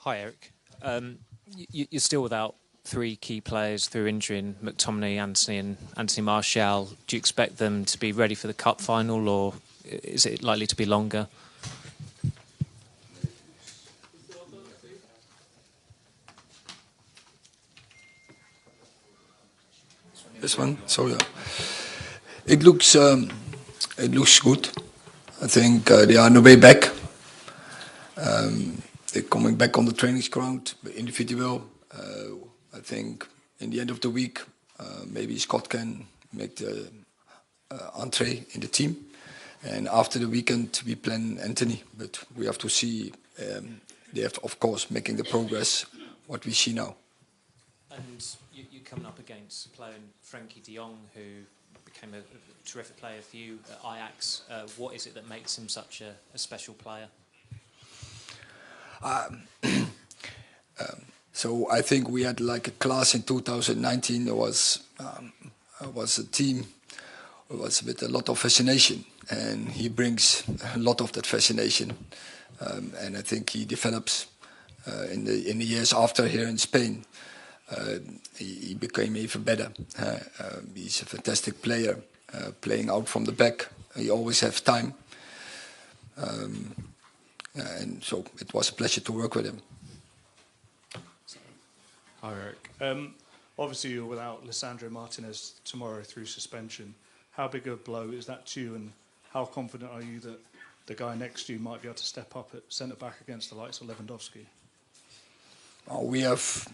Hi, Eric. You're still without three key players through injury in McTominay, Anthony, and Anthony Martial. Do you expect them to be ready for the cup final, or is it likely to be longer? This one. So yeah, it looks good. I think they are on the way back. They're coming back on the training ground, individual. I think in the end of the week, maybe Scott can make the entree in the team. And after the weekend, we plan Anthony, but we have to see. They have, of course, making the progress what we see now. And you're coming up against playing Frankie de Jong, who became a terrific player for you at Ajax. What is it that makes him such a special player? So I think we had like a class in 2019. There was a team. It was with a lot of fascination, and he brings a lot of that fascination. And I think he develops in the years after here in Spain. He became even better. He's a fantastic player, playing out from the back. He always has time, and so it was a pleasure to work with him. Hi, Eric. Obviously, you're without Lisandro Martinez tomorrow through suspension. How big a blow is that to you, and how confident are you that the guy next to you might be able to step up at centre-back against the likes of Lewandowski? We have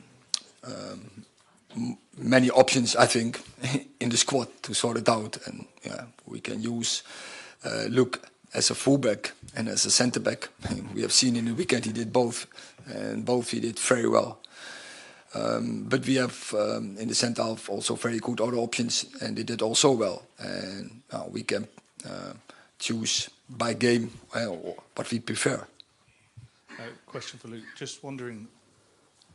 many options, I think, in the squad to sort it out. And yeah, we can use Luke as a fullback and as a centre-back. We have seen in the weekend he did both, and both he did very well. But we have in the centre half also very good other options, and they did also well. And we can choose by game what we prefer. Question for Luke. Just wondering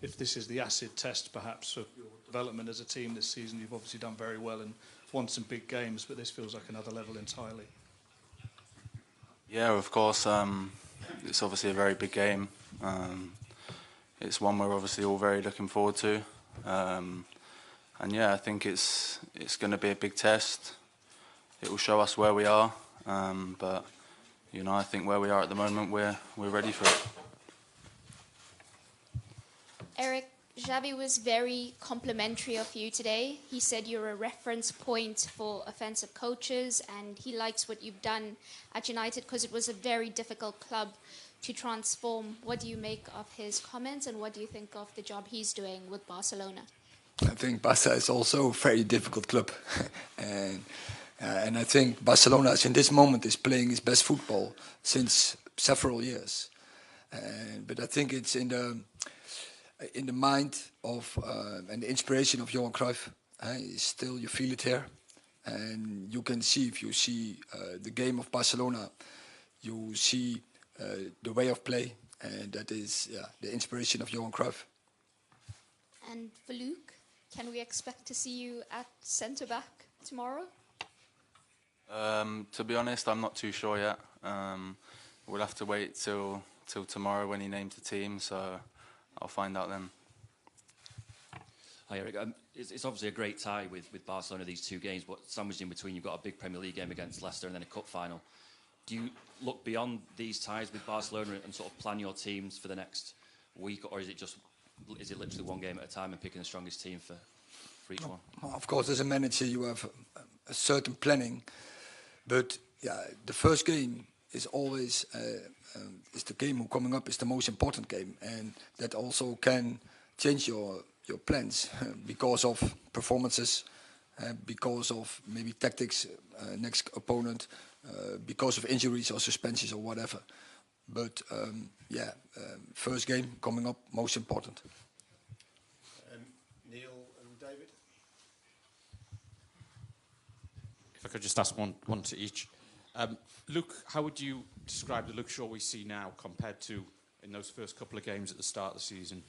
if this is the acid test, perhaps, of your development as a team this season. You've obviously done very well and won some big games, but this feels like another level entirely. Yeah, of course. It's obviously a very big game. It's one we're obviously all very looking forward to. And yeah, I think it's going to be a big test. It will show us where we are. But you know, I think where we are at the moment, we're ready for it. Eric, Xavi was very complimentary of you today. He said you're a reference point for offensive coaches, and he likes what you've done at United because it was a very difficult club to transform. What do you make of his comments, and what do you think of the job he's doing with Barcelona? I think Barca is also a very difficult club, and I think Barcelona in this moment is playing its best football since several years. But I think it's in the mind of and the inspiration of Johan Cruyff. Still, you feel it here, and you can see if you see the game of Barcelona, you see the way of play, and that is the inspiration of Johan Cruyff. And for Luke, can we expect to see you at centre-back tomorrow? To be honest, I'm not too sure yet. We'll have to wait till tomorrow when he names the team, so I'll find out then. Hi Eric, it's obviously a great tie with Barcelona, these two games, but sandwiched in between you've got a big Premier League game against Leicester and then a cup final. Do you look beyond these ties with Barcelona and sort of plan your teams for the next week, or is it literally one game at a time and picking the strongest team for each one? Of course, as a manager, you have a certain planning, but yeah, the first game is always is the game who coming up is the most important game, and that also can change your plans because of performances, because of maybe tactics, next opponent, because of injuries or suspensions or whatever. But first game coming up, most important. Neil and David? If I could just ask one to each. Luke, how would you describe the Luke Shaw we see now compared to in those first couple of games at the start of the season?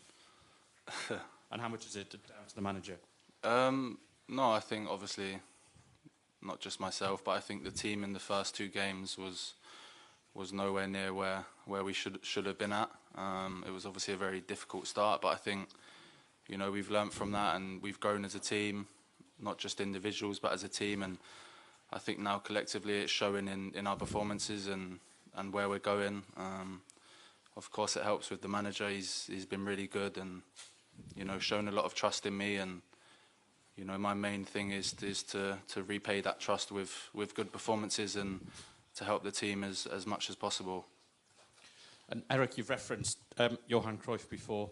And how much is it down to the manager? No, I think obviously not just myself, but I think the team in the first two games was was nowhere near where we should have been at. It was obviously a very difficult start, but I think, you know, we've learnt from that and we've grown as a team, not just individuals, but as a team. And I think now collectively it's showing in our performances and where we're going. Of course, it helps with the manager. He's been really good and, you know, shown a lot of trust in me. And, you know, my main thing is to repay that trust with good performances and to help the team as much as possible. And Eric, you've referenced Johan Cruyff before,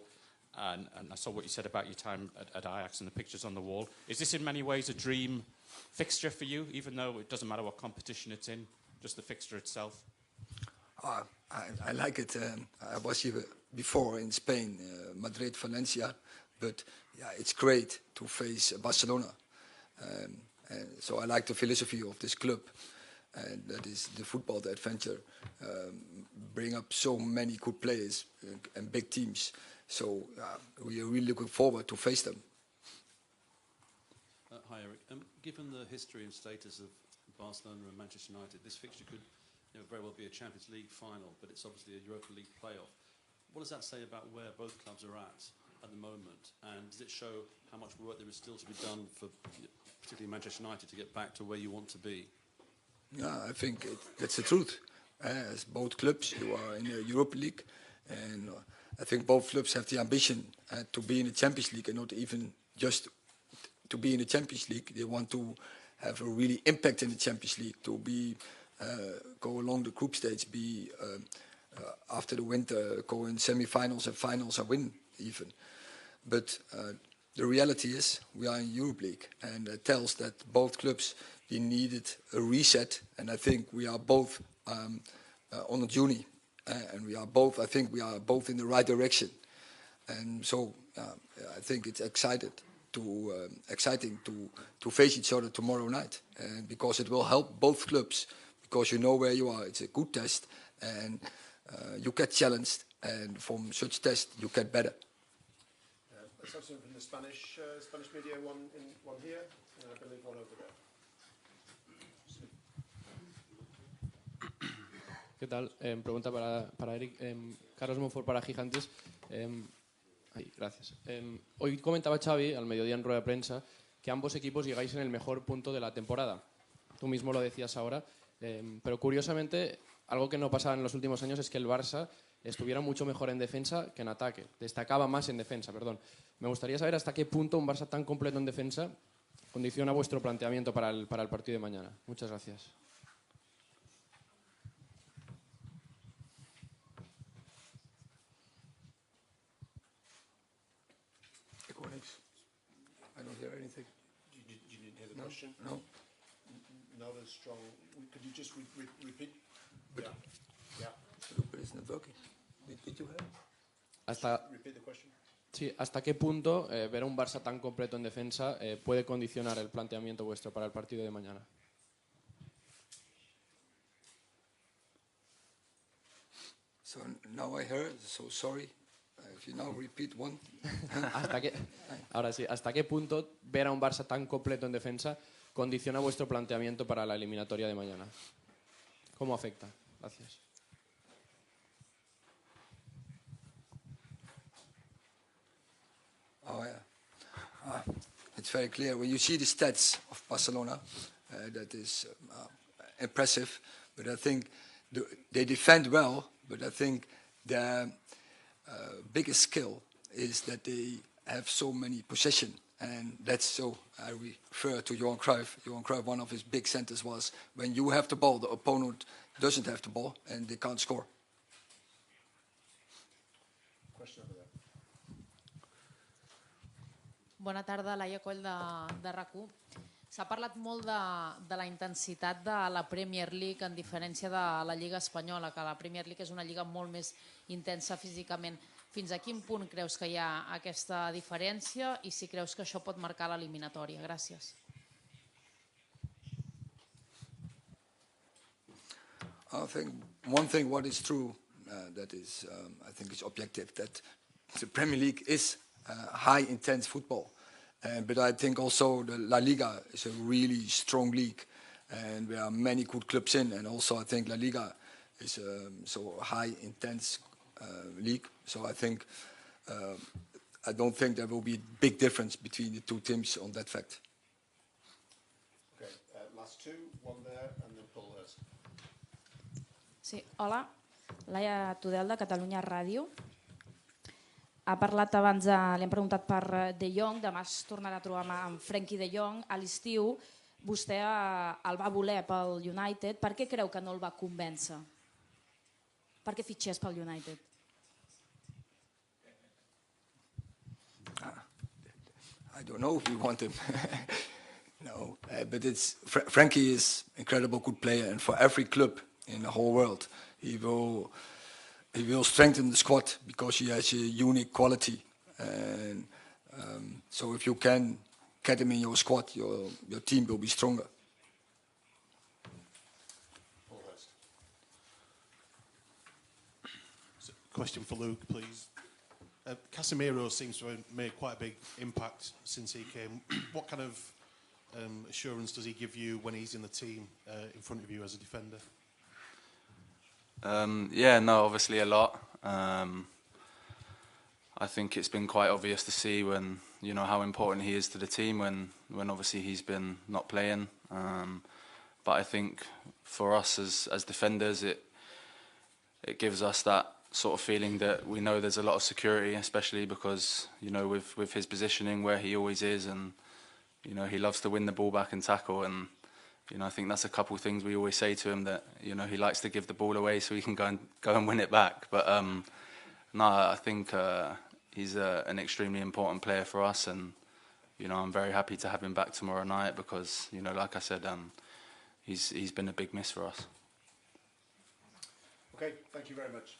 and I saw what you said about your time at Ajax and the pictures on the wall. Is this in many ways a dream fixture for you, even though it doesn't matter what competition it's in, just the fixture itself? I like it. I was here before in Spain, Madrid, Valencia, but yeah, it's great to face Barcelona. And so I like the philosophy of this club, and that is the football, the adventure, bring up so many good players and big teams. So we are really looking forward to face them. Hi, Eric. Given the history and status of Barcelona and Manchester United, this fixture could very well be a Champions League final, but it's obviously a Europa League playoff. What does that say about where both clubs are at the moment? And does it show how much work there is still to be done for particularly Manchester United to get back to where you want to be? Yeah, I think that's the truth. As both clubs, you are in the Europa League, and I think both clubs have the ambition to be in the Champions League, and not even just to be in the Champions League. They want to have a really impact in the Champions League, to be go along the group stage, be after the winter, go in semi-finals and finals and win even. But the reality is we are in Europa League, and it tells that both clubs, they needed a reset, and I think we are both on a journey, and I think we are both in the right direction. And so I think it's exciting to face each other tomorrow night, and because it will help both clubs, because you know where you are. It's a good test, and you get challenged, and from such test you get better. Let's have some from the Spanish media, one here, and I believe one over there. ¿Qué tal? Pregunta para Eric. Carlos Monfort para Gigantes. Gracias. Hoy comentaba Xavi, al mediodía en rueda de prensa, que ambos equipos llegáis en el mejor punto de la temporada. Tú mismo lo decías ahora, pero curiosamente, algo que no pasaba en los últimos años es que el Barça estuviera mucho mejor en defensa que en ataque. Destacaba más en defensa, perdón. Me gustaría saber hasta qué punto un Barça tan completo en defensa condiciona vuestro planteamiento para el partido de mañana. Muchas gracias. I don't hear anything. You didn't hear the question? No. Not as strong. Could you just repeat? But, Yeah. But it's not working. Did you hear? Repeat the question. Sí, ¿hasta qué punto ver a un Barça tan completo en defensa puede condicionar el planteamiento vuestro para el partido de mañana? So now I heard, so sorry. If you now repeat one. Ahora sí, ¿hasta qué punto ver a un Barça tan completo en defensa condiciona vuestro planteamiento para la eliminatoria de mañana? ¿Cómo afecta? Gracias. Oh yeah, it's very clear when you see the stats of Barcelona. That is impressive, but I think they defend well. But I think the biggest skill is that they have so many possession, and that's so. I refer to Johan Cruyff. Johan Cruyff, one of his big sentences was, "When you have the ball, the opponent doesn't have the ball, and they can't score." Question over there. Bona tarda, Laia Coll de RAC1. S'ha parlat molt de la intensitat de la Premier League en diferència de la Lliga Espanyola, que la Premier League és una lliga molt més intensa físicament. Fins a quin punt creus que hi ha aquesta diferència i si creus que això pot marcar l'eliminatòria? Gràcies. I think one thing what is true, that is, I think it's objective, that the Premier League is high intense football. But I think also the La Liga is a really strong league, and there are many good clubs in. And also I think La Liga is so high intense league. So I don't think there will be a big difference between the two teams on that fact. Okay, last two, one there, and then Paul Hurst. Sí, hola, Laia Tudel de Catalunya Ràdio. Ha parlat abans, li hem preguntat per De Jong, demà es tornarà a trobar amb Frenkie De Jong. A l'estiu vostè el va voler pel United. Per què creu que no el va convèncer? Per què fitxés pel United? I don't know if we want him. No, but Frankie is an incredible good player, and for every club in the whole world, he will strengthen the squad because he has a unique quality. And so if you can get him in your squad, your team will be stronger. Question for Luke, please. Casemiro seems to have made quite a big impact since he came. What kind of assurance does he give you when he's in the team in front of you as a defender? Obviously a lot. I think it's been quite obvious to see when how important he is to the team when obviously he's been not playing. But I think for us as defenders, it gives us that sort of feeling that we know there's a lot of security, especially because with his positioning where he always is, and he loves to win the ball back and tackle, and I think that's a couple of things we always say to him, that he likes to give the ball away so he can go and win it back. But I think he's an extremely important player for us, and I'm very happy to have him back tomorrow night because like I said, he's been a big miss for us. Okay, thank you very much.